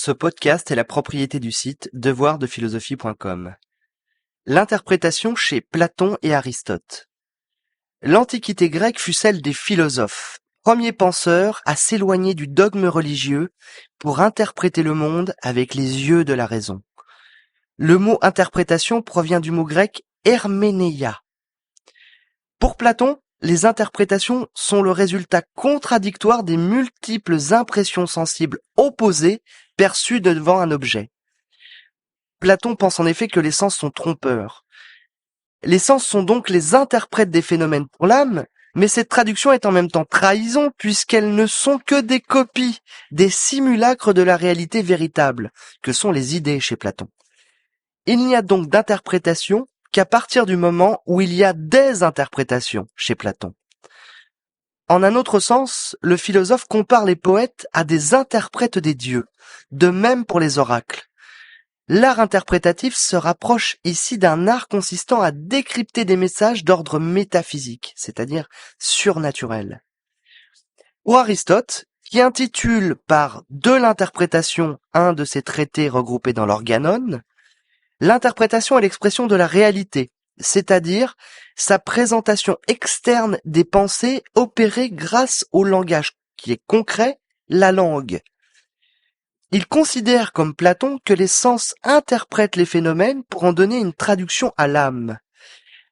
Ce podcast est la propriété du site devoirdephilosophie.com. L'interprétation chez Platon et Aristote. L'Antiquité grecque fut celle des philosophes, premiers penseurs à s'éloigner du dogme religieux pour interpréter le monde avec les yeux de la raison. Le mot interprétation provient du mot grec herméneia. Pour Platon, les interprétations sont le résultat contradictoire des multiples impressions sensibles opposées perçues devant un objet. Platon pense en effet que les sens sont trompeurs. Les sens sont donc les interprètes des phénomènes pour l'âme, mais cette traduction est en même temps trahison puisqu'elles ne sont que des copies, des simulacres de la réalité véritable, que sont les idées chez Platon. Il n'y a donc d'interprétation qu'à partir du moment où il y a des interprétations chez Platon. En un autre sens, le philosophe compare les poètes à des interprètes des dieux, de même pour les oracles. L'art interprétatif se rapproche ici d'un art consistant à décrypter des messages d'ordre métaphysique, c'est-à-dire surnaturel. Pour Aristote, qui intitule par de l'interprétation un de ses traités regroupés dans l'Organon, l'interprétation est l'expression de la réalité, c'est-à-dire sa présentation externe des pensées opérées grâce au langage qui est concret, la langue. Il considère comme Platon que les sens interprètent les phénomènes pour en donner une traduction à l'âme.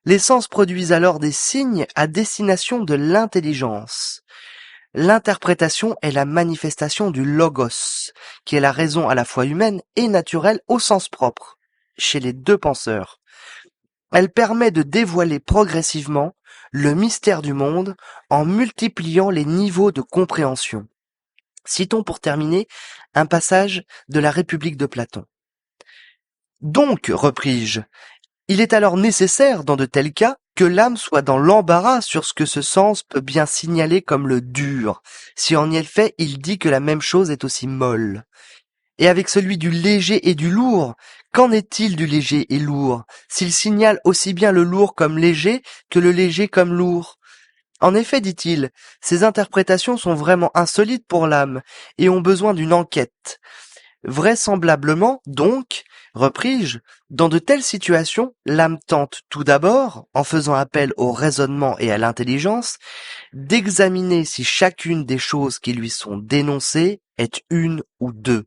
Les sens produisent alors des signes à destination de l'intelligence. L'interprétation est la manifestation du logos, qui est la raison à la fois humaine et naturelle au sens propre, chez les deux penseurs. Elle permet de dévoiler progressivement le mystère du monde en multipliant les niveaux de compréhension. Citons pour terminer un passage de la République de Platon. Donc, repris-je, il est alors nécessaire, dans de tels cas, que l'âme soit dans l'embarras sur ce que ce sens peut bien signaler comme le dur, si en effet il dit que la même chose est aussi molle. Et avec celui du léger et du lourd, qu'en est-il du léger et lourd, s'il signale aussi bien le lourd comme léger que le léger comme lourd? En effet, dit-il, ces interprétations sont vraiment insolites pour l'âme et ont besoin d'une enquête. Vraisemblablement, donc, repris-je, dans de telles situations, l'âme tente tout d'abord, en faisant appel au raisonnement et à l'intelligence, d'examiner si chacune des choses qui lui sont dénoncées est une ou deux.